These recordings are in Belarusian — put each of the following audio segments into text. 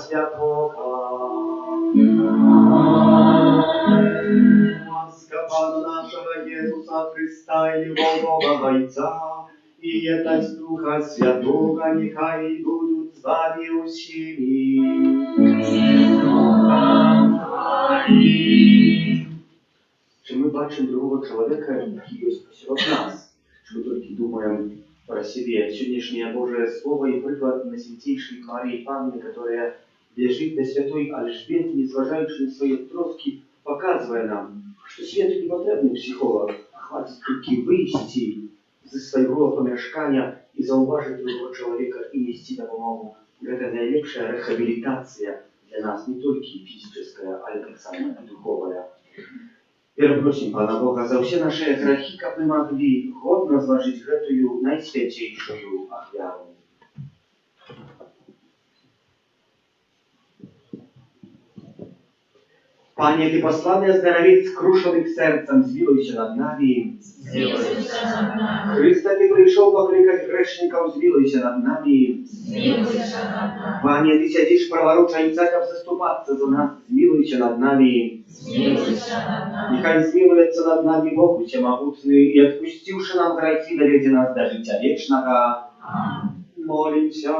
Святого. Łaska Pana naszego Jezusa Chrysta i Boga Ojca i jedność Ducha Świętego niechaj будут z wami усими. Czy my бачимо другого человека, який є посеред нас? Чи ми тільки думаємо про себе? Сегодняшнее Божие Слово и приклад на святейшей Марии Панне, которая лежит до святой Альжбеты, незважаючи на свои троски, показывая нам, что свету не потребный психолог, а хватит только выйти из своего помешкания и зауважить другого человека и нести допомогу. Это наилепшая рехабилитация для нас, не только физическая, а так само и духовная. Перепросим Pana Boga za все наши грехи, как мы могли годно зложить эту наисвятейшую офиару. Panie, Ty posłany zdrowiec skruszonych sercem, zmiłuj się nad nami. Zmiłuj się nad nami. Chryste, Ty przyszedł poklикать grzeszników, zmiłuj się nad nami. Zmiłuj się nad nami. Panie, Ty siedzisz praworucza i czekasz zastупаться za nas, zmiłuj się nad nami. Zmiłuj się nad nami. Niechaj zmiłujется над нами Бог Всемогутный и отпустивши нам грехи, доведи нас до життя вечного. Молимся.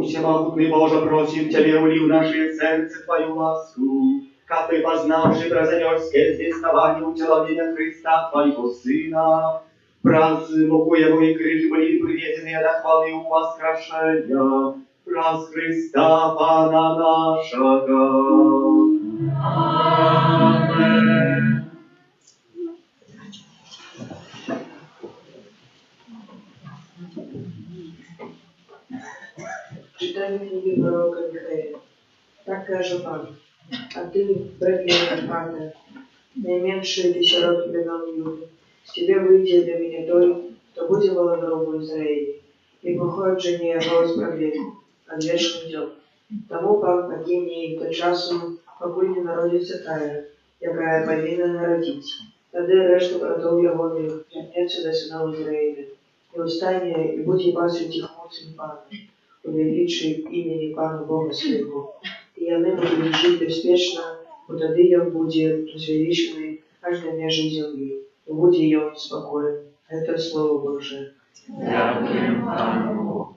Всемогутный Боже, просим Тебе, ули в наше сердце Твою ласку, как Ты, познавший прозорёрское звествование утеловления Христа, Твоего Сына, празднуем и крыжи были приведены до хвалы и воскрешения, раз Христа Пана нашего. Аминь. Читание книги пророка Михаила. Так каже Пан, а ты, братья Пана, наименьший из сирот племен Юды, с тебе выйдет для меня той, кто будет володаром в Израиле, и походит жене его справедливым, от вечных дел. Тому Пан покине и до часу, покуль не народится тая, якая повинна народить. Тогда решта братов его вернется до сынов Израиля, и устание, и будь пасти тихоцем Пана, увеличи имени Пана Бога своего. И яны будут жить беспечно, бо тады ён будзе возвеличены аж до межи земли, и будзе ён спокоен. Это Слово Божие. Дякуем Пану.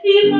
И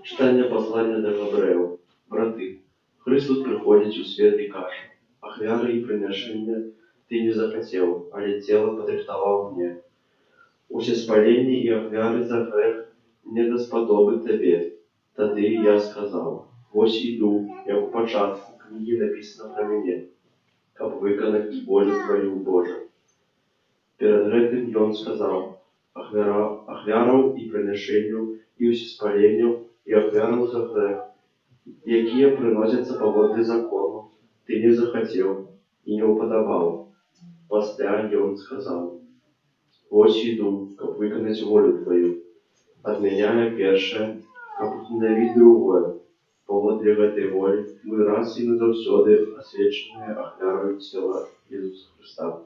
Читання послання до Гавреїв. Брати, Христос приходить у світ і каже: «Ахвяри і приношення ти не захотів, але тіло подрихтував мені. Усеспалення і ахвяри за грех не досподоби тобі. Тоді я сказав: ось іду, як у початку книги написано про мене, щоб виконати волю Твою, Боже». Перед этим Ён сказав: ахвяров і приношенню, і усеспаленню, і ахвяров за грех, які приносяться поводи закону, ти не захотів і не уподобав. Після Ён сказав: ось іду, щоб виконати волю Твою, отменяя перше, щоб установити другое. Поводле этой воли мы раз и навсегда освященные ахвярою тела Иисуса Христа.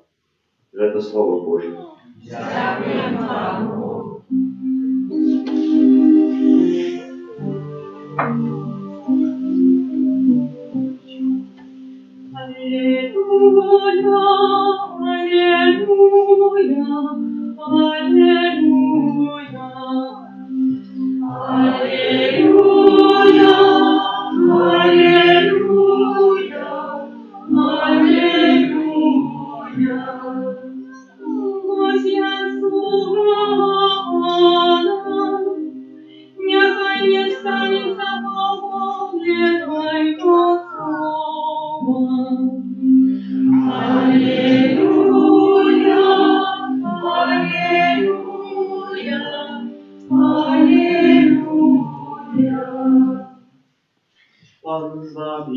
Это Слово Божие. Дякуємо Пану. Пан з вами.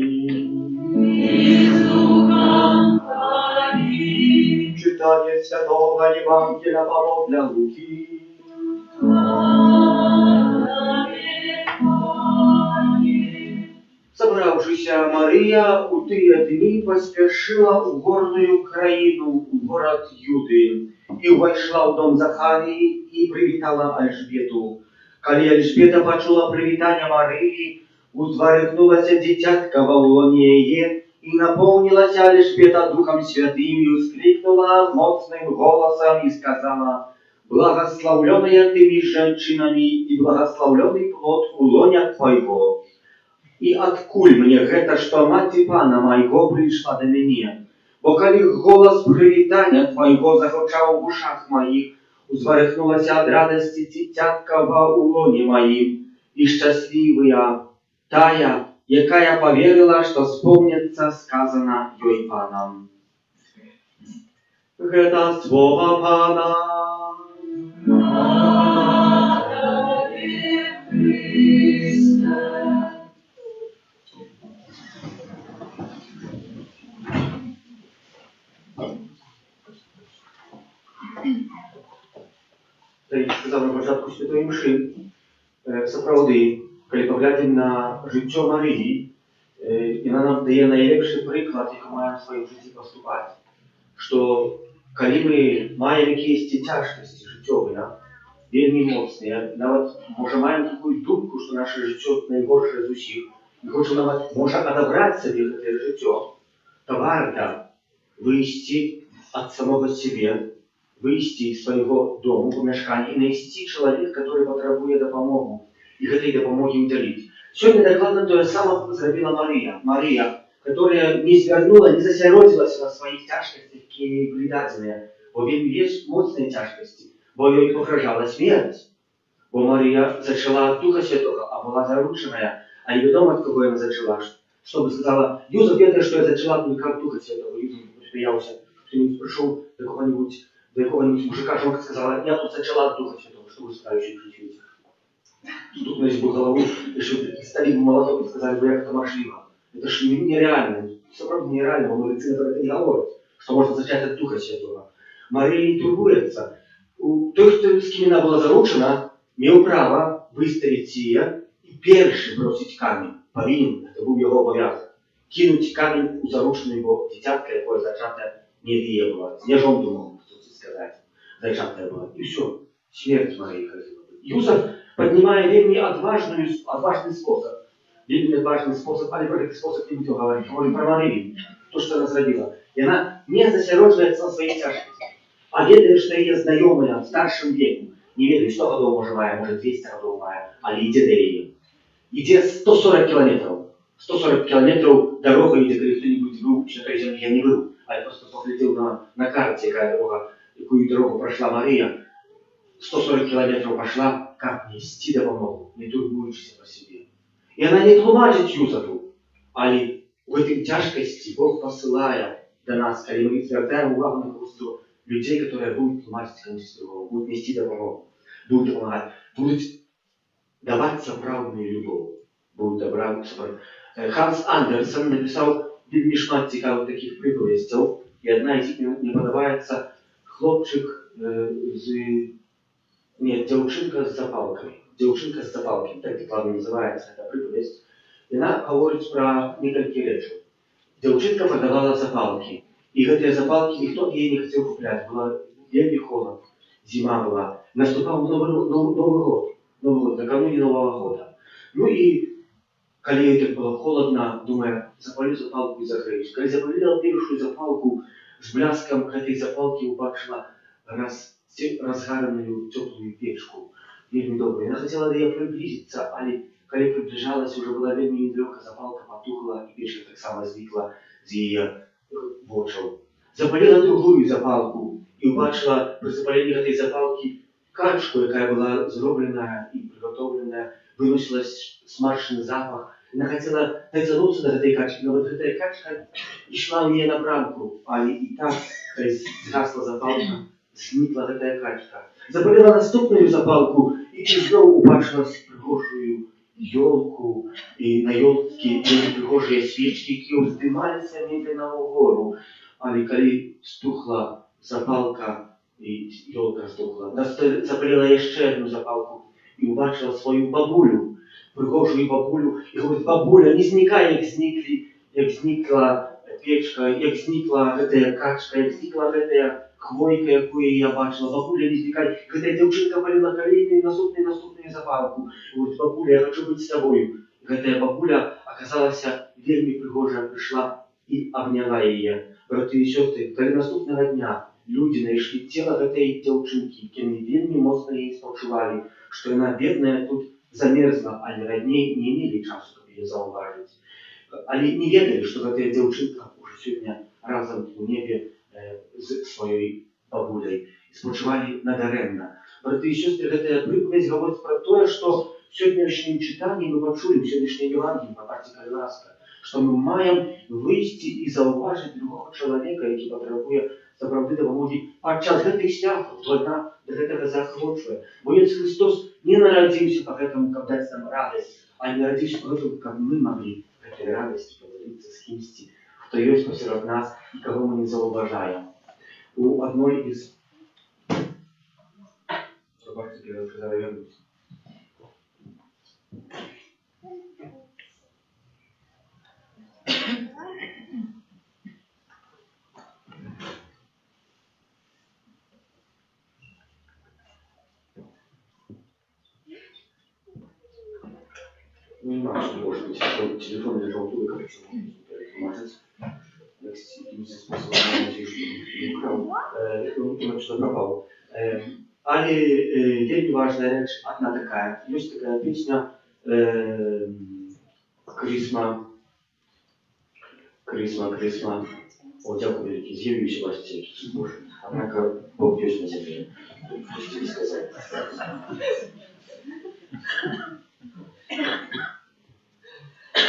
Читання Святого Євангелія Павла Луки. Собравшися Марія у тыя дні поспешила у горную краину, у город Юды, и увайшла в дом Захарии и привітала Альжбету. Калі Альжбета почула привітання Марії, узварыхнулася дзіцятка ва лоне яе, и наполнилась Альжбета Духом Святым, и ускликнула моцным голосом и сказала: «Благословленная ты между женщинами, и благословленный плод у лоня твоего. И откуль мне гэта, што маці Пана майго прыйшла да мяне? Бо калі голос прывітання твайго загучаў у ушах маіх, узварыхнулася ад радасці дзіцятка ва лоне маім, і шчаслівая тая, якая поверила, што спомняцца сказана ёй Панам». Гэта слова Пана. Я сказав на початку Святої Мши, сапраўды, калі паглядзім на жыццё Марыі, яна нам дае найлепшы прыклад, як маем у сваім жыцці паступаць. Што калі мы маем якіясьці цяжкасці жыццёвыя, вельмі моцныя, нават можа маем такую думку, што наша жыццё найгоршае з усіх, і хочам нават можа адабраць сабе гэтае жыццё, то варта выйсці ад самога сябе, выйсці з свайго дому, памяшкання і знайсці чалавек, который патрабуе дапамогу, і гэтай дапамогі ўдзяліць. Сёння дакладна тое самае зрабіла Марыя. Марыя, которая не звярнула, не засяродзілася на сваіх цяжкасцях, якія былі дадзеныя, бо вельмі ёсць моцныя цяжкасці, бо ёй пагражала смерць. Бо Марыя зачала ад Духа Святога, а была заручаная, а невядома ад каго яна зачала. Што бы сказала: «Юзеф ведае, што я зачала только ад Духа Святога». Юзеф смяяўся, што-нибудь прыйшоў до какого-нибудь мужика, жонка сказала: «Я тут зачала от Духа Святого, что вы справите в жизни». Стукнулись бы голову, стали бы молоток и сказали бы: «Як это можливо? Это ж нереально». Все правда нереально, но медицина про это не говорит, что можно зачать от Духа Святого. Мария не турбуется. Той, хто з ким вона була заручена, мав право виставити її і перший бросить камінь. Повинен, це був його обов'язок. Кинуть камінь у заручену його дитятка, якое зачате не віє було. З ножом думав, хто це сказати. Зачатая была. И все. Смерть Марии ходила. Юзеф, поднимая вельми отважный способ. Вельми отважный способ, але про этот способ не будем говорить. Говорим про Марию. То, что она зробила. И она не засяроживается на своей тяжкости. А ведает, что ее знакомая в старшем веку. Не ведает, 100 годов, может, мая, может, 200 годов мая. Але идет до нее. ідзе 140 километров. 140 километров дорога, ідзе, калі хто-нибудь быў на той зямлі, я не быў, але просто поглядзеў на карте, якая дорога, якую дорогу пройшла Мария. 140 километров пошла, как нести допомогу, не турбуючись про себе. И она не тлумачить Юзефу, але в этой тяжкости Бог посылает до нас, когда мы звертаем увагу на просто людей, которые будут тлумачить кому-то другого, будут нести допомогу, будут помогать, будут давать сапраўдную любовь, будут добрать. Ханс Андерсон написал вельмі шмат цікавых таких приповестей, и одна из них мне подобается хлопчик Нет, девчонка с запалкой. Девчонка с запалкой. Так докладно называется эта приповесть. И она говорит про несколько речей. Девчонка продавала запалки. И эти запалки никто ей не хотел куплять. Было вельми холодно. Зима была. Наступал Новый год, накануне Нового года. Ну и, когда это было холодно, думаю, запалю запалку и закрыюсь. Когда запалила первую запалку, с бляском этой запалки убачила разгаранную теплую печку, вельми добрую. Она хотела до ее приблизиться, але когда приближалась, уже была вельми недалеко, запалка потухла, и печка так само зникла с ее вочел. Запалила другую запалку и убачила при запалении этой запалки качку, якая была зробленная и приготовленная, выносилась смачный запах. Она хотела дотянуться до этой качки, но вот эта качка и шла у нее на бранку, а и так сгасла запалка, зникла эта качка. Запалила наступную запалку и снова убачила пригожую елку, и на елке были пригожие свечки, которые вздымались медленно вгору. Але коли стухла запалка, и елка стухла, запалила еще одну запалку и убачила свою бабулю, пригожую бабулю, и говорит: бабуля, не зникай, як зникла печка, як зникла эта качка, як зникла эта хвойка, якую я бачила. Бабуля, не зникай. Эта девчонка палила колени, наступную запалку. Говорит: бабуля, я хочу быть с тобой. Эта бабуля оказалась вельми пригожая, пришла и обняла ее. Браты и сестры, когда наступного дня люди нашли тело этой девчонки, они вельми моцно ей спочували, что она бедная тут замерзла, а родней не имели часу, чтобы ее зауважить. Они не ведали, что эта девчонка уже сегодня разом в небе с своей бабулей. И спочували надаремно. Браты и сестры, эта приповедь говорит про то, что в сегодняшнем читании мы почули, в сегодняшнем Евангелии, по карте Кальварска, что мы маем вийти і зауважити другого чоловіка, який потребує справді допомоги подчас гэтых святов, ладно, до этого захвочує. Бо Иисус Христос не народился поэтому, как дать нам радость, а не народился поэтому, как мы могли этой радости поделиться с кем-то, кто есть посеред нас и кого мы не зауважаем. У одной из... Пробачте, я сказала вернуться. Не знаю, что может быть, что телефон лежал туда, как перехватить. Таким способом, я надеюсь, что не украл, что пропал. Але вельми важная речь, одна такая. Есть такая песня Крисма. О, дякую великий, з'явився вас всякий, Боже. Однако Бог есть на земле. Хотите сказать.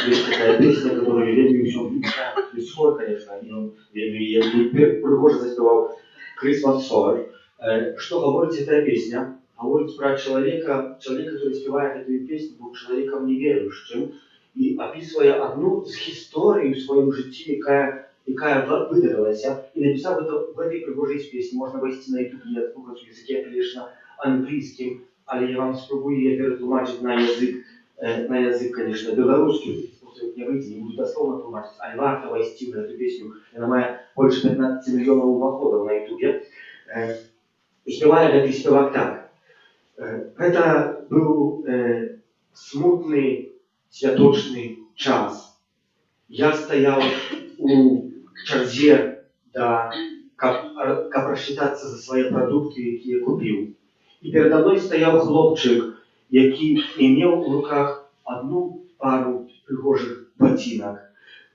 Есть такая песня, которую вельми все без слов, конечно, я пригоже заспевал Christmas Song. Что говорит эта песня? Говорит про человека, который спевает эту песню, был человеком неверующим, и описывая одну из историй в своем житті, яка выдарилася, и написал это в этой пригожей песне. Можно войти на YouTube и отслухать в языке, конечно, английским, але я вам спробую ее перетлумачить на язык, конечно, белорусский. Не выйти, не буду дословно тлумачить, але варто войти на эту песню. Она має больше 15 миллионов уваходов на YouTube. Спевая этот спевак так. Это был смутный, святочный час. Я стоял у черзе, да, как просчитаться за свои продукты, які я купил. И передо мной стоял хлопчик, який имел в руках одну пару прыгожых ботинок.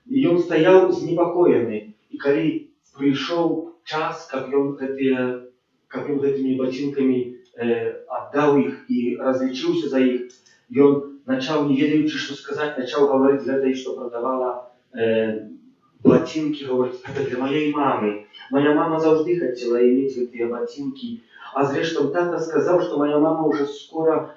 И он стоял занепокоенный. И когда пришел час, как он этими ботинками отдал их и различился за их, и он начал, не ведаючи, что сказать, начал говорить для той, что продавала ботинки, говорить, это для моей мамы. Моя мама завжди хотела иметь эти ботинки. А зрештом тата сказал, что моя мама уже скоро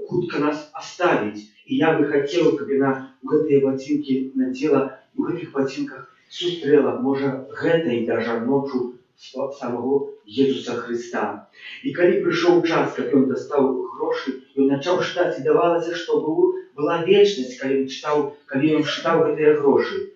хутко нас оставить. И я бы хотел, чтобы она эти ботинки надела, и в этих ботинках сустрела, может, этой даже ночью самого Иисуса Христа. И когда пришел час, как он достал гроши, и он начал считать, и давалось, что была вечность, когда он считал эти гроши.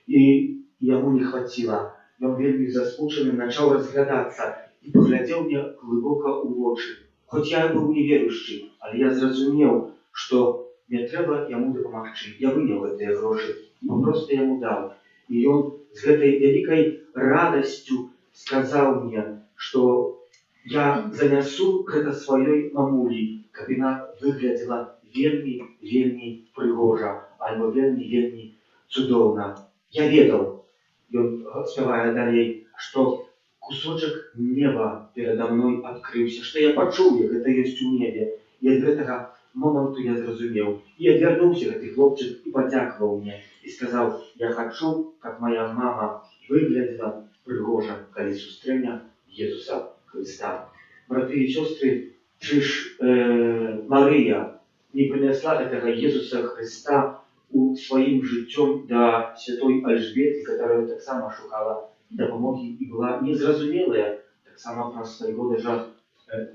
И ему не хватило. И он вельми заскученный начал разглядаться и поглядел мне глубоко в очи. Хоть я был неверующий, але я зрозумел, что мне треба ему допомогти. Я вынял эти гроши и просто ему дал. И он с этой великой радостью сказал мне, что я занесу это своей мамулі, как она выглядела вельми пригожа, альбо вельми цудовно. Я ведал, и он, спевая далее, что кусочек неба передо мной открылся, что я почул, как это есть у небе. И от этого моменту я зрозумел. И отвернулся этот хлопчик и подякувал мне. И сказал, я хочу, как моя мама выглядела пригожа, когда сустреня Иисуса Христа. Браты и сестры, чиж Мария не принесла этого Иисуса Христа своим життям до святой Альжбети, которая так само шукала допомоги і була незрозумілая, так само про свого даже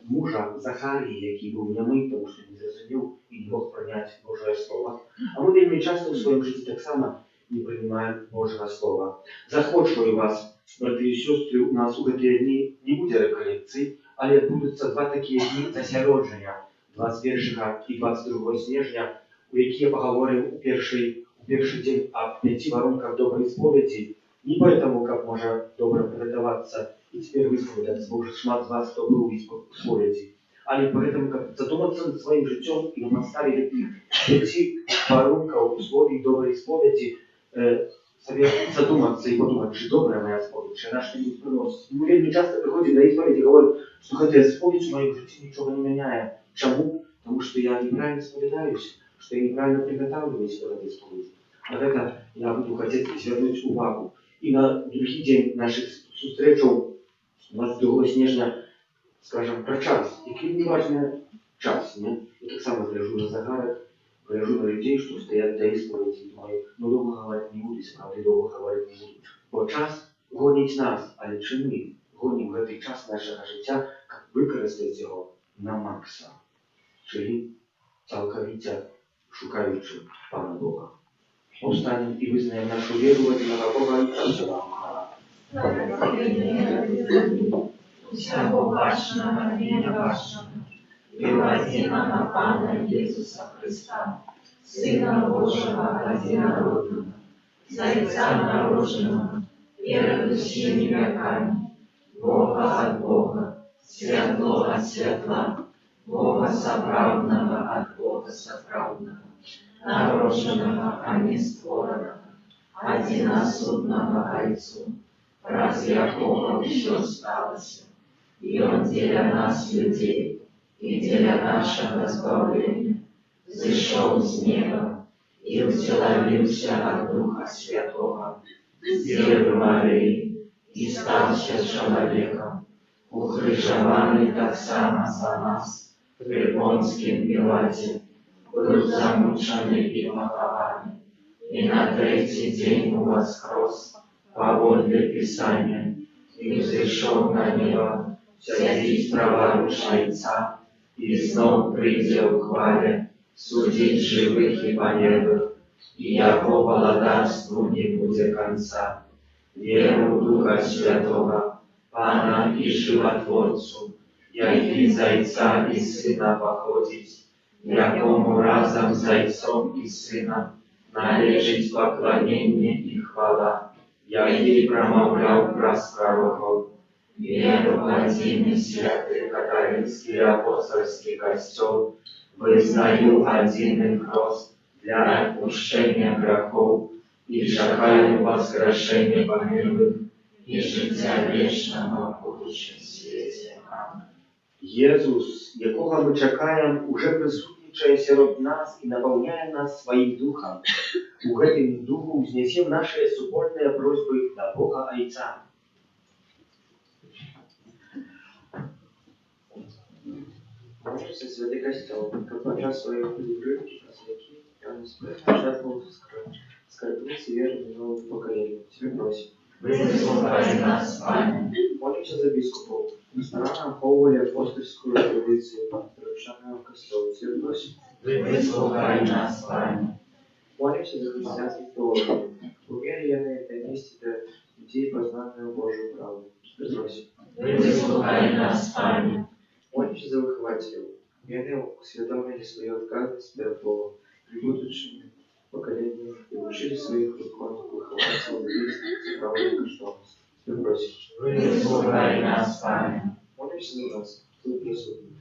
мужа Захарії, який був нямий, тому що не зрозумів і не мог прийняти Божое Слово. А ми вельми часто в своєму житті так само не приймаємо Божого Слова. Захочую вас, брати і сестри, у нас у ці дні не буде реколекцій, але будуть два такі дні засяродження, 21 і 22 снежня, у які я поговорив у перший день о 5 воронках доброї сповіді. Не поэтому, как можно добро приготовиться и теперь высповедаться, бо уже шмат з вас, хто був у сповіді. Але поэтому, как задуматься над своим життям и на наставе пяти воронков у слові доброї сповіді, задуматься и подумать, чи добрая моя сповідь, чи она что-нибудь приносит. Мы вельми часто приходим до исповеди и говорим, что хотя споведь в моем житті ничего не меняет. Чему? Потому что я неправильно споведаюсь, что я неправильно приготавливаюсь к этой споведи. Вот это я буду хотеть звернуть увагу. І на другий день наших зустрічей 22 снежня, скажем, про час. Який не важний час, не? Я так само гляжу на загарок, гляжу на людей, що стоять до ісповіді, і думаю, ну довго говорити не буду, справді довго говорити не буду. Бо час гонить нас, але чи ми гонимо в цей час нашого життя, як використати його на макса, czyli całkowicie szukający Pana Boga. Powstaniemy i wyznajemy naszą wierę w jedynego Boga i Ojca. Всього баченого і небаченого, і возведеного Пана Ісуса Христа, Сина Божого одинородного, Зайца народженого, перед усіми веками, Бога от Бога, світло от світла, Бога соправдного от Бога соправдного, народженого, а не створеного, одиносудного Отцу, раз якого все сталося, и Он для нас, людей, и для нашего избавления, зашел с неба и вселился от Духа Святого, с Девы Марии, и стался человеком, укрыжованный так само за нас, при Понтском Пилате, был замученный и похованный, и на третий день воскрес, поводле Писания, и взошел на небо, сядет праворуч Отца, и снова придет в хвале, судить живых и померлых, и яко владарству не будет конца. Веру Духа Святого, Пана и Животворцу, яки Зайца и Сына походить, якому разом Зайцом и Сыном належить поклонение и хвала, яки промовлял праз пророков, веру в один святый католический апостольский костел, вызнаю один хрост для отпущения грехов и чекаю воскрешения помилуй и життя вічного в будущем світі. Амінь. Jezus, якого ми чекаємо, уже присутнічає серед нас і наповняє нас своїм духом. У гэтым духу взнесем наши супольные просьбы до Бога Отца. Молимся, Святый Костел, как подчас своих прибывки, просвети, и он испытывает жертву скорбницы веры нового поколения. Тебе просим. Выслухай нас, Пане. Молимся за бискупов. Старанно оховывали апостольскую традицию, превращенную в костел. Тебе просим. Выслухай нас, Пане. Молимся за христианских теологов. Уверенные это месте людей, познанную Божию правду. Тебе просим. Выслухай нас, Пане. Молимся за выхователей. Верные усведомили свою отказность перед Богом и будущими поколениями и учили своих духовных выхователей действовать правильно и каштовность. Тебе просим. Выслухай нас, Пане. Молимся за нас, тут присутных.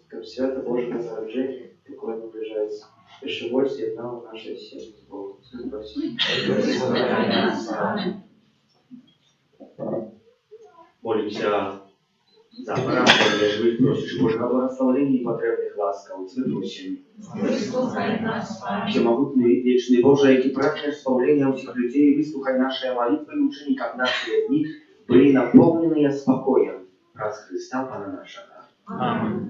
Как свято Божье народжение, такое наближается. Пищевой съеднал наше сердце с Богом. Тебе просим. Выслухай нас, Пане. Молимся за православие живых, просишь Божьего благословения и потребных ласков. Тебе просим. Выслухай нас, Пане. Всемогутный, вечный Боже, які прагнеш спавлення усіх людей, выслухай наши молитвы и учини, как наши дни были наполнены спокоем. Раз Христа, Пана нашего. Аминь.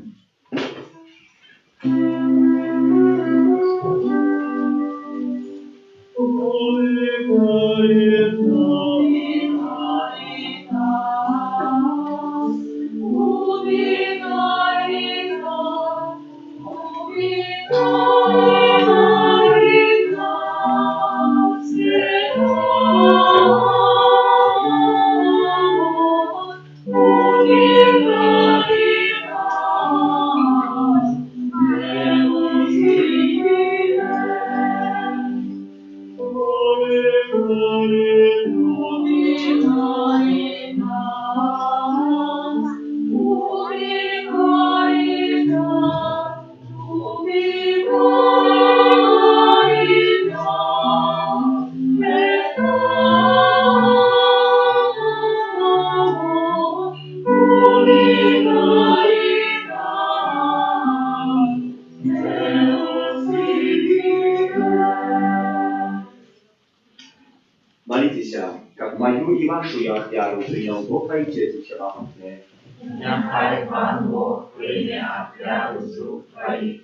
Молитесь, как мою и вашу я офяру принял Бог Отец Всемогутный. Нехай Пан Бог прийме офяру з рук Твоих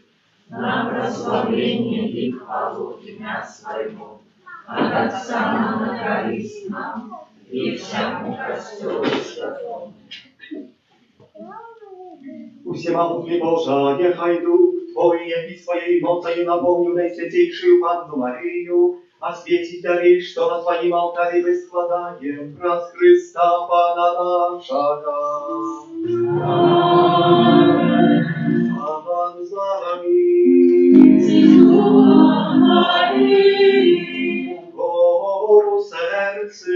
на прославление и хвалу имя Своему, от Отца на користь нам и всему костелу святому. Всемогутный Боже, нехай Дух Твой и Своей мocою наполнил Наисвятейшую Панну Марию, осветить дари, что на Твоем алтаре мы складаем, раз Христа Пана нашего. Аминь. Пан с вами. Гору сердце.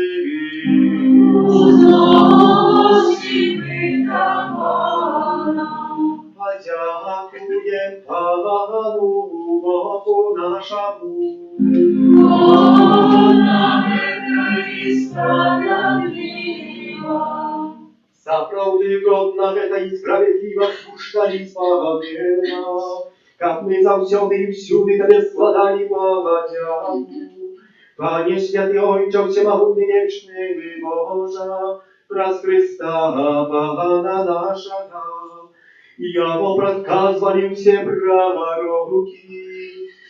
Подякуем Пану Богу нашему. Сапраўды годна гэта і справядліва, слушна і спагадна, каб мы заўсёды і ўсюды Табе складалі падзяку. Пане святы Ojcze, всемогутный вечный Боже, праз Христа Пана нашего, Яго прадказвалі ўсе прарокі.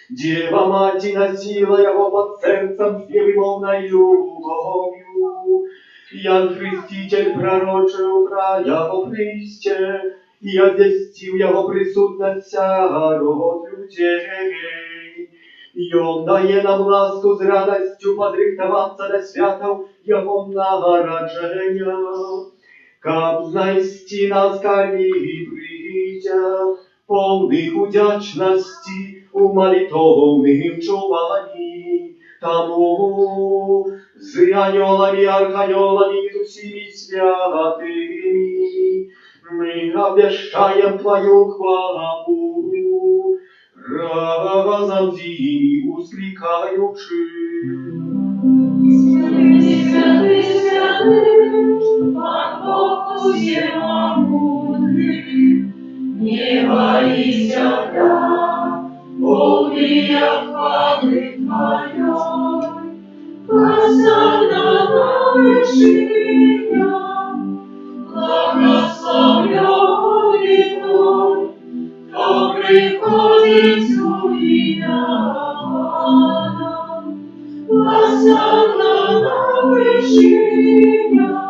Дева Маці носила Яго под сердцем с невымовной любовью. Ян Хреститель пророчил про Яго Христе, и озвестил Яго присутность сярод людей. И Он дае нам ласку с радостью подрыхтоваться до святов Яго народжения. Каб знайсці нас, калі прийдя, повних удячності у молитовним чуванні. Тому з аньолами, арханьолами и с усими святыми мы обвещаем Твою хвалу. Разом Галдії ускликаючи. Святий, святий, святий, Пан Бог всемогутний, неба и земля, полные хвалы Твоей. Хосанна на вершинах, благословенный Твой, кто приходит у имя Пана. Хосанна на вершинах.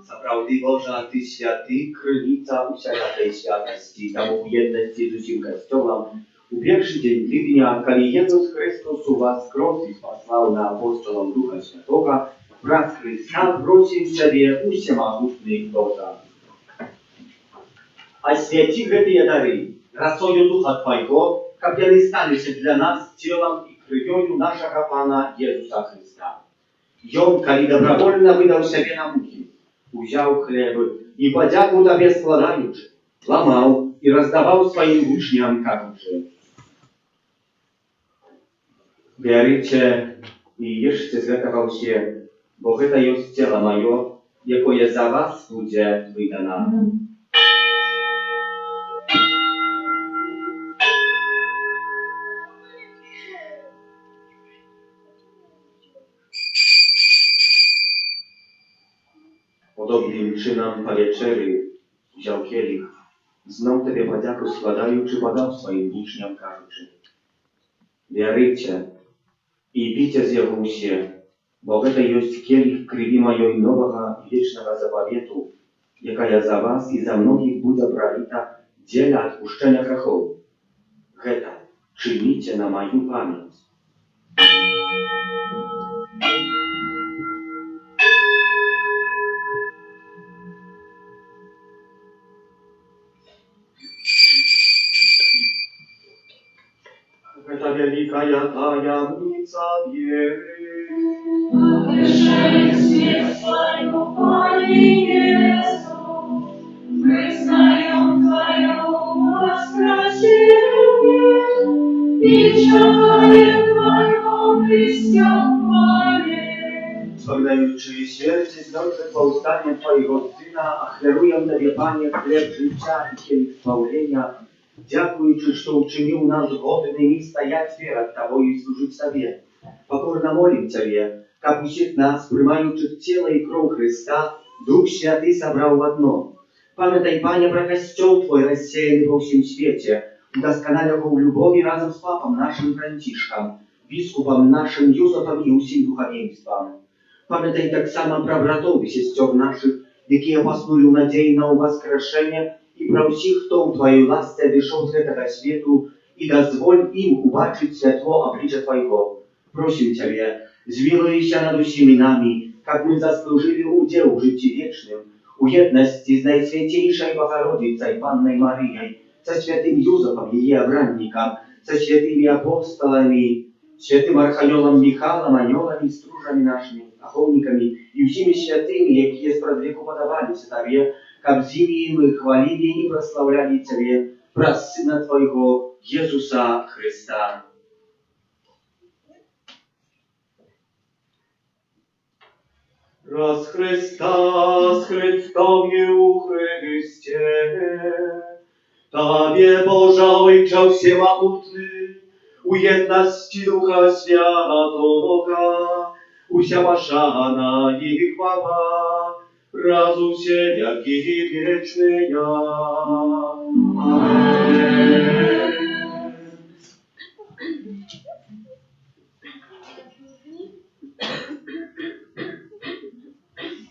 Сапраўды Божа, Ты святы, крыніца усякай святости, тому в едности з усім Костёлом. У перший день тижня, коли Єсус Христос у вас кров і послав на апостолом Духа Святого, враз Христа просим Тебе усемогутний Божа. Освяти гэтыя дары, росою Духа Твоего, как яны стануся для нас телом и крывёю нашего Пана Иисуса Христа. Ён, коли добровольно выдал себе на муки, узял хлебы и подяку Тебе складаючи, ламал и раздавал своим учням, кажучи: Берите и ешьте з гэтага ўсе, бо гэта ёсць цела маё, якое за вас будзе выдана. Podobnym czynom po wieczery wziął kielich, znał Tebe podziaku składaючи, podał swoim uczniom, кажучи: Wierujcie i pijcie z jego usie, bo гэта ёсць kielich krwi mojej nowego i wiecznego zapawietu, jaka za was i za mnogich będzie prolita dla odpuszczenia grzechów. Гэта czynicie na moją pamięć. Это великая таямница веры. Повышай свет свою Иису, мы знаем Твое воскресение и чаем Твоего Христе хвале. Wspominający śmierć i zmartwychwstanie powstanie Twojego Syna, ofiaruję Tobie, Panie, chleb życia i kielich zbawienia, dziękując, że uczynił nas godnymi stajać przed Tobą i służyć Tobie. Pokorno молим Ciebie, как усіх нас, приймаючи тіло і кров Христа, Дух Святий собрав в одно. Пам'ятай, Пане, про костел Твой, рассеянный во всем свете, удоскональ его в любови разом с Папом нашим Францишком, biskupom naszym Józefem i усім духовенством. Пам'ятай так само про братов и сестер наших, які поснули надею на воскрешение, и про всіх, хто у Твоей ласці дійшов з этого світу, и дозволь им убачить світло обличия Твоего. Просим Тебе, звилуйся над усіми нами, как мы заслужили удел в житті вечным, у едности с Наисвятейшей Богородицей Панной Марией, со святым Юзефом, ее обранником, со святыми апостолами, святым Архангелом Михаилом, анgelами, стружами нашими, охотниками и всеми святыми, які спрадліку подавались Тебе, как з ними мы хвалили и прославляли Тебе, праз Сына Твоего, Иисуса Христа. Раз Христа с Христом и у Христе, Тебе, Божа, Ojcze Всемогутный, у едности Духа Святого, уся пошана и хвала, разу все веки вечные. Аминь.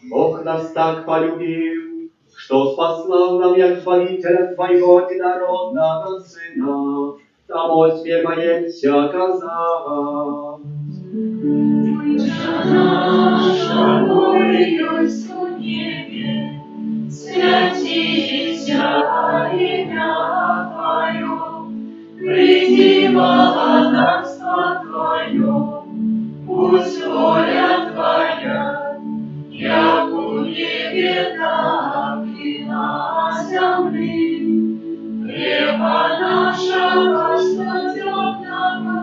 Бог нас так полюбил, что послал нам як Избавителя Своего единородного Сына, тому смиряемся оказалось. Наша есть в небе, святися имя Твое, приди благодатство Твое, пусть воля Твоя, як у небе, так и на земле. Хлеба нашего ежедневного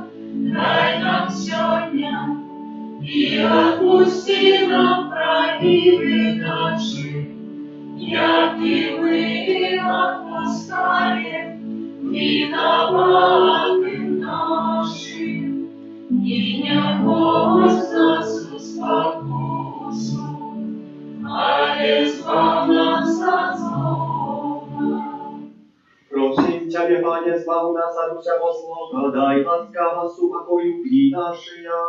праведным нашим, и не вводь нас в спокусу, ale zbaw nas od zła. Prosím Ciebie, Panie, zbaw nas od všeho zlého, daj láskava supakoju i našia,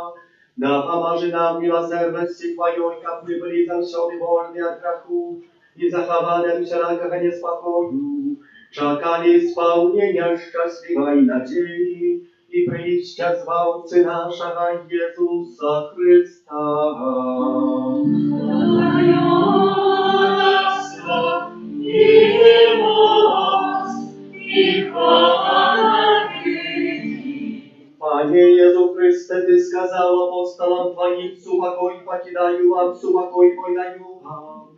да помажи нам милосердности Твоей, как мы были завсёды вольны от греху, и заховали всякого неспокою, чекали исполнения счастливой надеи, и притча звалцы нашего Иисуса Христа. И мост, и хвала веки. Пане Иисус Христе, Ты сказал апостолам Твоим, супокой покидаю вам, супокой мой даю вам.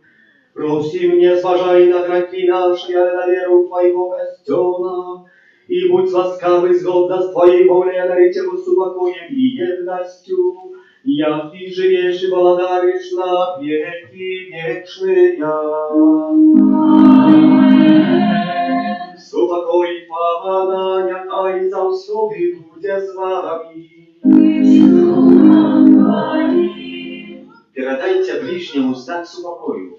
Просим, не зважай на грехи наши, але на веру Твоего костела, и будь ласкавый згодно с Твоей волей, одарить его супокоем и едностью, як Ты живешь и благодаришь на веки вечные. Супокой и слава, нехай завсёды буде з вами. Передайте ближнему знак супокою.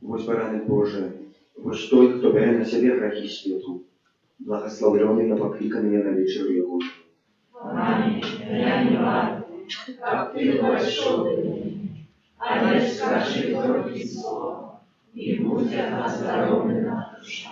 Господи Боже, Вось той, хто бере на себе грехи світу, благословлений на покликання на вечерю Його. Пане, я не варта, как Ты вошел в меня, а лишь скажи только слово, и будь она оздоровлена душа.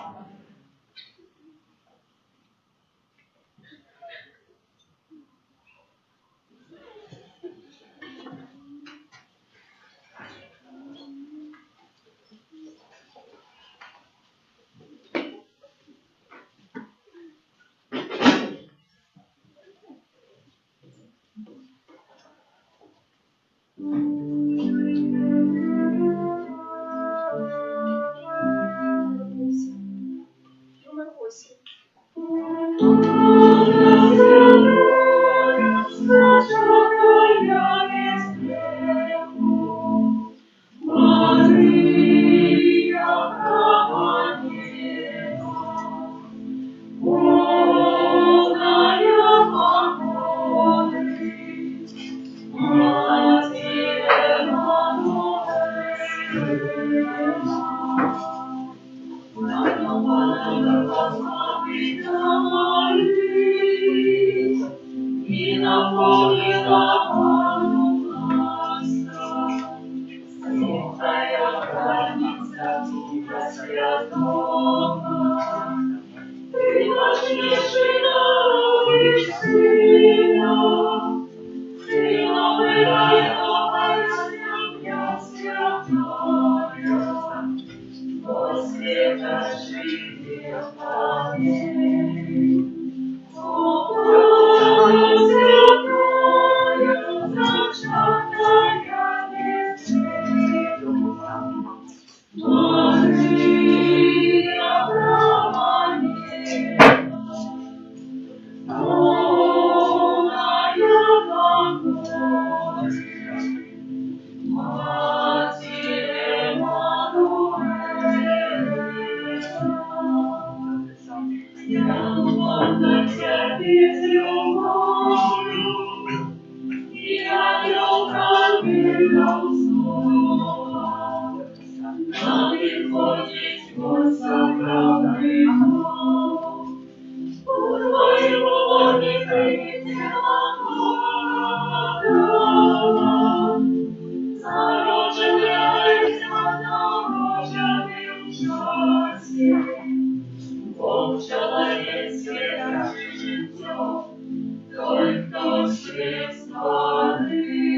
Приходить Господь. Только свет створив.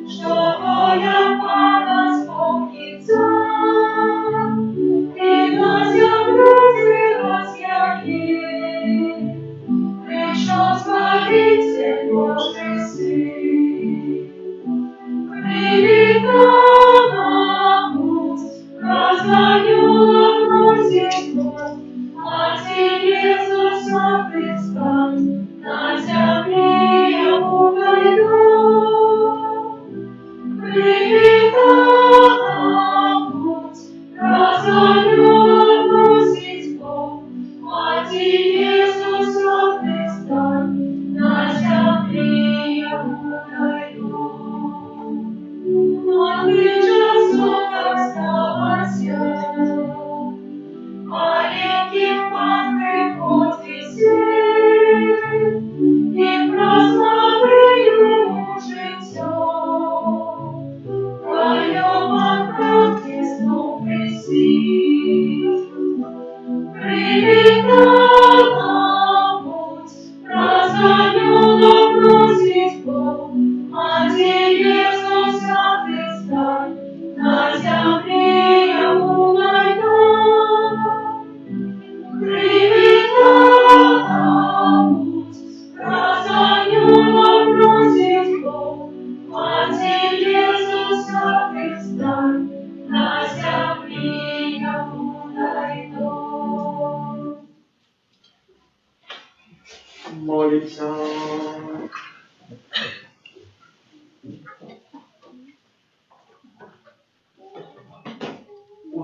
Что я пора спокій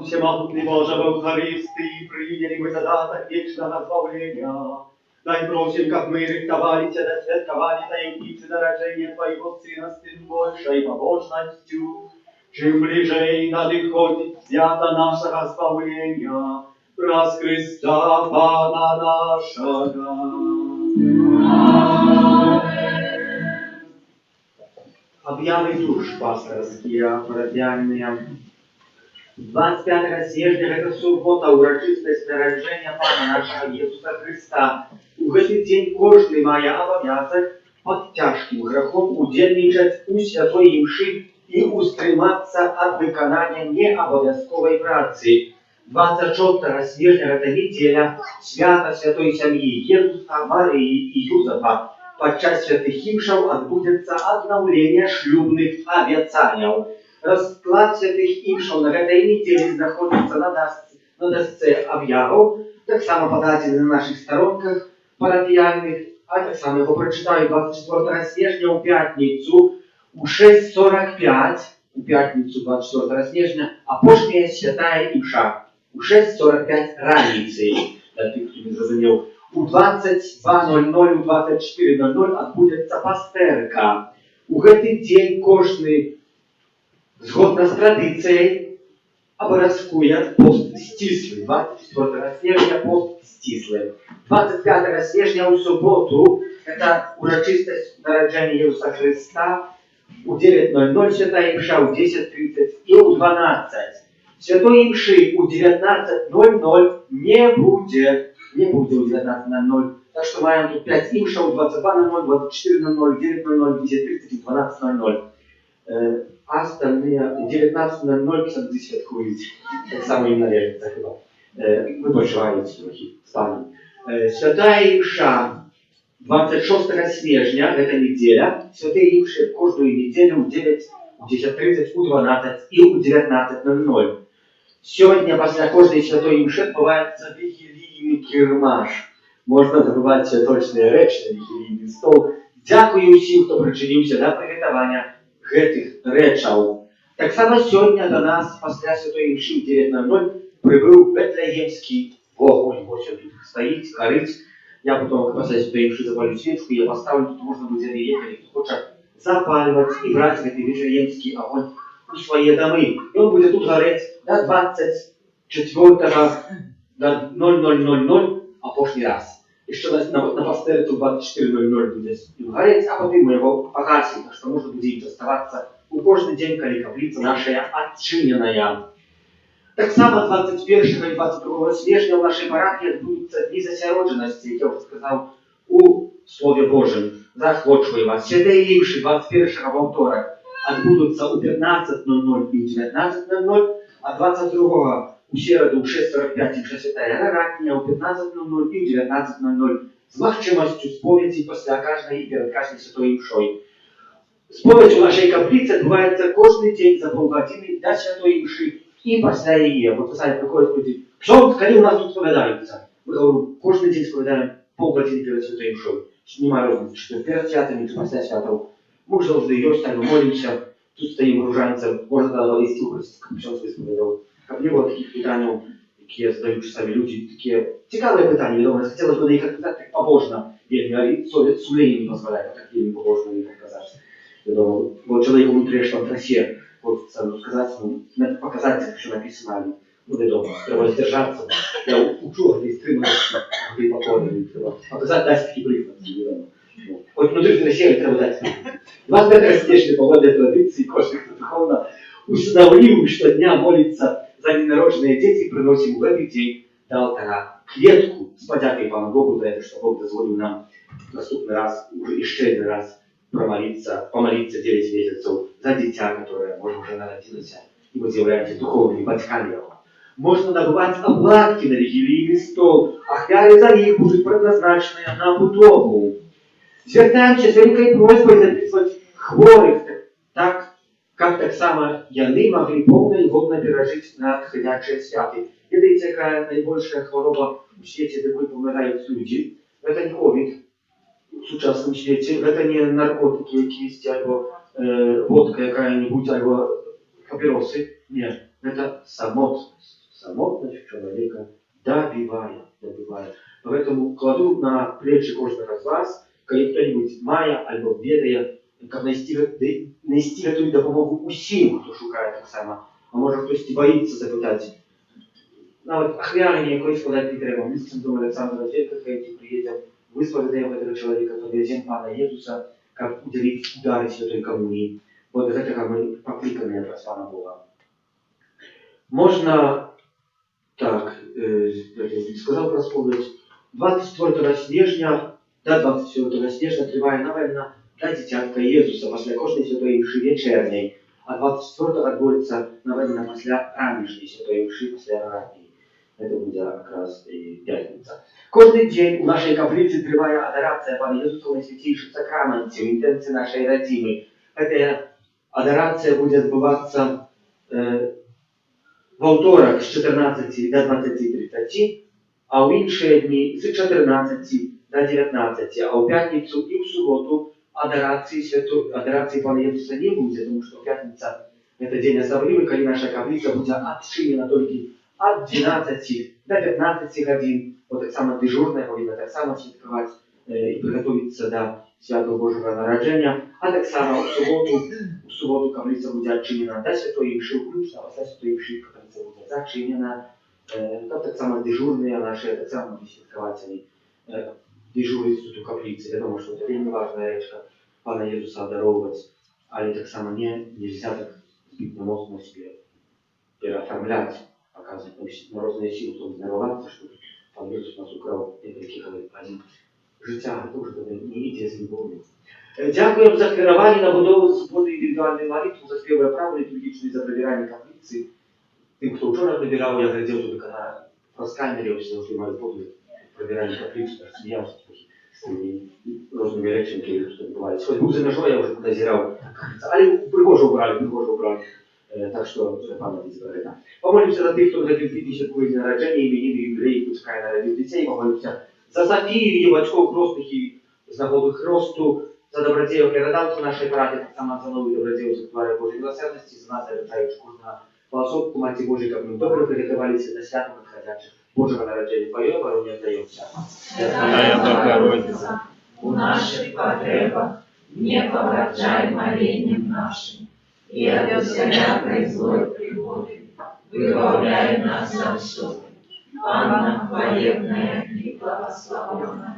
Всемогутный Боже, в Евхаристии приняли мы задаток вечного избавления. Дай просим, как мы рихтовались, да святковали таинницы нарождения Твоего Сына с тем большей побожностью, чем ближе надыходит свято нашего избавления, раз Христа Пана нашего. Объявы душ пасторские, парадиальные. 25 січня, это суббота, урочистость народження Пана нашого Ісуса Христа. У гэты дзень кожны мае абавязак пад цяжкім грахом удзельнічаць у святой імшы і устрымацца ад выканання неабавязковай працы. 26 снежня гэта недзеля, свята святой сям'і Езуса, Марыі і Юзафа. Падчас святых імшаў адбудзецца аднаўленне шлюбных абяцанняў. Расклад святых імшаў на гэтай недзелі знаходзіцца на дасцы аб'яваў, таксама пададзены на нашых старонках парафіяльных, а таксама яго прачытаю 24 снежня ў пятніцу у 6:45, у пятніцу 24 снежня, апошняя святая імша у 6:45 раніцы. Для тых, хто не зразумеў, у 22:00, у 24:00 адбудзецца пастэрка. У гэты дзень кожны згодна з традыцыяй абавязкуе пост сціслы. 24 снежня пост сціслы. 25 снежня ў суботу это урачыстасць нараджэння Ісуса Христа. У 9:00 святая імша, у 10:30 і ў 12. Святой імшы у 19:00 не будзе у 19:00. Так што маем тут 5 імшаў, 22:00, 24:00, 9:00, 10:30 і 12:00. А остальные у 19:00 сады святкуюць. Так само им належится chyba. Выпачываюць трохи спальні. Святая імша 26 снежня, гэта недзеля. Святыя імшы кожную недзелю у 9, у 10:30, у 12 і у 19:00. Сёння пасля кожнай святой імшы адбываецца вігілійны кірмаш. Можна набываць святочныя рэчы на вігілійны стол. Дзякую ўсім, хто прычыніўся да прыгатавання гэтых рэчаў. Таксама сёння да нас пасля святой імшы ў 9:00 прыбыў бэтлегемскі вогонь. Вось ён тут стаіць, гарыць. Я потом, пасля святой імшы запалю свечку, я паставлю, тут можна будзе ехаць, хто хоча запальваць і браць гэты бэтлегемскі агонь у свае дамы. Ён будзе тут гарэць до 24 до 00:00 апошні раз. Еще на пастэрцу 24:00 будзе гарэць, а потым мы яго пагасім, так што можна будзе ім заставацца у кожны дзень, калі капліца нашая адчыненая. Таксама 21 і 22 снежня ў нашай парафіі адбудуцца дні засяроджанасці, як я ўжо сказаў у Слове Божым. Заахвочваю вас. Святыя імшы 21 ваўторак адбудуцца ў 15:00 і ў 19:00, а 22 у середу ў 6:45 імша святая нарадня, ў 15:00 і ў 19:00 з магчымасцю споведзі пасля кожнай і перад кожнай святой імшой. Споведь у нашай капліцы адбываецца кожны дзень за паўгадзіны да святой імшы і пасля яе. Вот пасля прыходзяць людзі: "Ксёндз, калі ў нас тут спавядаюцца?" Мы говорим, кожны дзень спавядаем паўгадзіны перад святой імшой. Нема розніцы, што перад святамі чи пасля святаў. Мы ж заўжды ёсць, так молімся, тут стаім, гружаемся, можна да валісці ў хрысціцкім ксёндз спавядаў. Каб не было таких пытанняў, якія задаюць часамі людзі, такія цікавыя пытанні, вядома, хотелось бы на іх адказаць так пабожна, вельмі, але сумленне не дазваляе так вельмі пабожна на іх адказаць. Вядома, бо чалавек унутрышна в трасе, хочется сказаць, показаць, що написано, вядома, трэба здзяржацца. Я учу гэтай стрыманасці, гэтай пакоры, трэба показаць, даць такі прыклад, вядома. Хоць внутры трасе трэба даць. 25 снежня паводле традыцыі кожны, хто духоўна устанавліў штодня моліцца за ненародженыя дзеці, прыносім у гэты дзень да алтара клетку з падзякай Пану Богу за гэта, што Бог дазволіў нам наступны раз, яшчэ один раз помолиться 9 месяцев за дитя, которое, может, уже народилось, и мы являемся духовными батьками его. Можно добывать обладки на вигилийный стол, ахвяры за них будут предназначены на будову. Звертаемся с великой просьбой записывать хворых, так как само яны могли полно и годно пережить надходящие святы. Видите, какая наибольшая хвороба в свете, до которой помирают люди. Это не ковид. В сучасным свете, это не наркотики, якісь, або водка яка-нибудь, або папиросы. Нет, это самотность. Самотность человека добивает. Поэтому кладу на плечи каждого из вас, коли кто-нибудь має або ведає, як нести эту допомогу усім, хто шукає так само. А може хтось боїться запитати. Навіть ахвяри ніякої складати не треба. Ми з цим домом Олександра Дєдка, коли приїдемо, висвободимо этого человека, повезем Пана Иисуса, как уделить дары Святой Коммунии. Вот из этого мы покликаны от Пана Бога. Можно так, сказав розповідь, 24 снежня, до 24 снежня триває навальна для дитятка Єзуса після кожної святої мши вечерней, а 24 відбудеться навальна після ранішньої святої мши після ранньої. Це буде якраз п'ятниця. Кожен день у нашій каплиці триває адорація Пана Єзуса у найсвятіших сакраментів, інтенції нашої родини. Ця адорація буде відбуватися во второк з 14 до 20:30, а в інші дні з 14 до 19, а в п'ятницю і в суботу адорації Пана Єзуса не буде, тому що п'ятниця – це день особливий, коли наша каплиця буде відчинена тільки от 12 до 15 годин. Вот так само дежурная повинна так само святкувати і приготуватися до Святого Божого Народження, а так само в суботу каплиця буде відчинена до Святої Мши, включно, а після Святої Мши каплиця буде зачинена. Так само дежурные наши, так само святкователи дежурят тут у каплицы. Я думаю, что это вельми важная речь, как Пана Иисуса обдаровывать, але так само нельзя так сбить на мозг на себе, переоформлять, показывать морозные силы, чтобы здороваться, что Пан Иисус нас украл, и таких один життя, тому що не йде з любов'ю. Дякуємо за керування на будову суботи індивідуальної молитви, за співає право літургічної за прибирання каплиці. Тим, хто вчора прибирав, я глядів туди на фроскамері, ось завжди маю подвиг прибирання каплиці, так сміявся з тими різними речами, які тут відбуваються. Хоч був за межою, я вже туди зірав, але пригожу убрали. Так що, пане Віцебереда. Помолимося за тих, хто вже 2000 день народження, іменини, ювілеї, пускай народив дітей, помолимося за Софію, її батьків, крестних і знакових росту, за добродію передавцю нашої параді, так само за нову добродію за твари Божої милосердності, за нас, вертаючи кожного поособку Маті Божій, як ми добре приготувалися до святого надходящих Божого народження Твоє, обороні отдаємося. Святая Богородица, у наших потребах не погорчай молением нашим, и от всякой злой пригоды выбавляй нас от всего. Панна хвалебная и благословенная,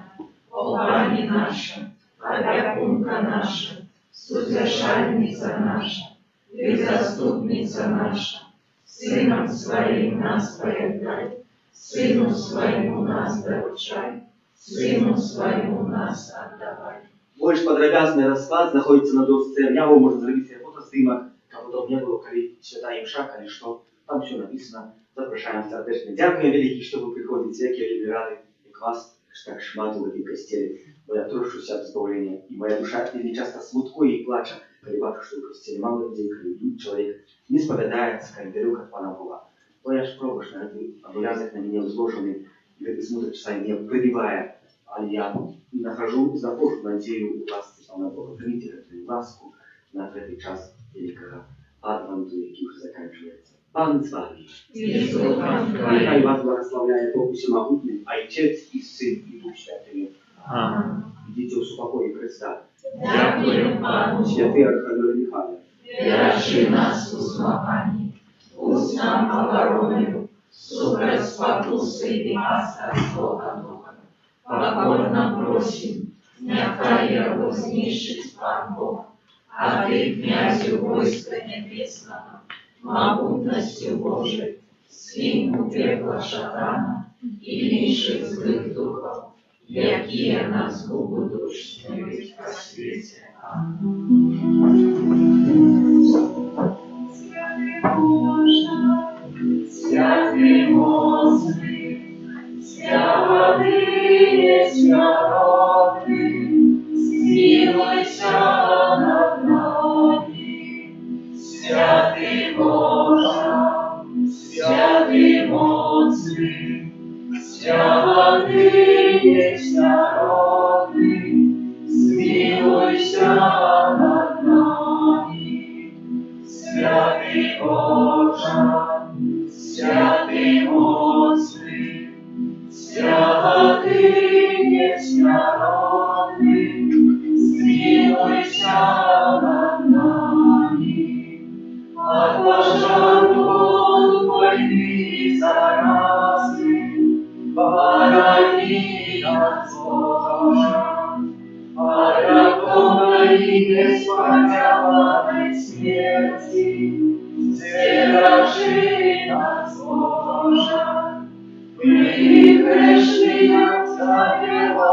о Пани наша, опекунка наша, сутешальница наша, и заступница наша, Сыном Своим нас поедай, Сыну Своему нас доручай, Сыну Своему нас отдавай. Больш падрабязны расклад знаходіцца на дошцы аб'яваў, можна зрабіць фотаздымак, каб потом не было, калі святая імша, калі што, там все написано. Запрашаем сердечно. Дякую великий, что вы приходите, як я люблю рады, як вас так шмат у этой костеле. Бо я трошуся от избавления, и моя душа вельми часто смуткує и плача, коли бачу, что в костеле мало людей, коли человек не спогадається, коли далеко от Пана Бога. Бо я ж пробуешь, обовязок на меня возложенный, и этот смуток часами меня пробивает, а я нахожу надею у вас, Пана Бога. Примите эту ласку на этот час великого Адвенту, який уже заканчивается. Пан с вами. Нехай вас благословляет Бог Всемогутный, Отец и Сын и Дух Святый. Аминь. Идите в супокое Христа. Дякую, Пану, Святый Архангел Михаил. бережи нас у змаганні, пусть нам обороною, супроть спокуси і паса Бога Духа. Покорно просим, нехай його знищить Пан Бог, а ты, князю войска небесного, могутностью Божией, скинь у пекла шатана и низших злых духов, якие нас губу душ смирить во свете. Святый Божий, святый народный, смилуйся над нами. Святый Боже, святый моцный, святый народный, смилуйся над нами. Святый Боже, бездьявольной смерти, стережи нас, Боже, мы грешные от Твоего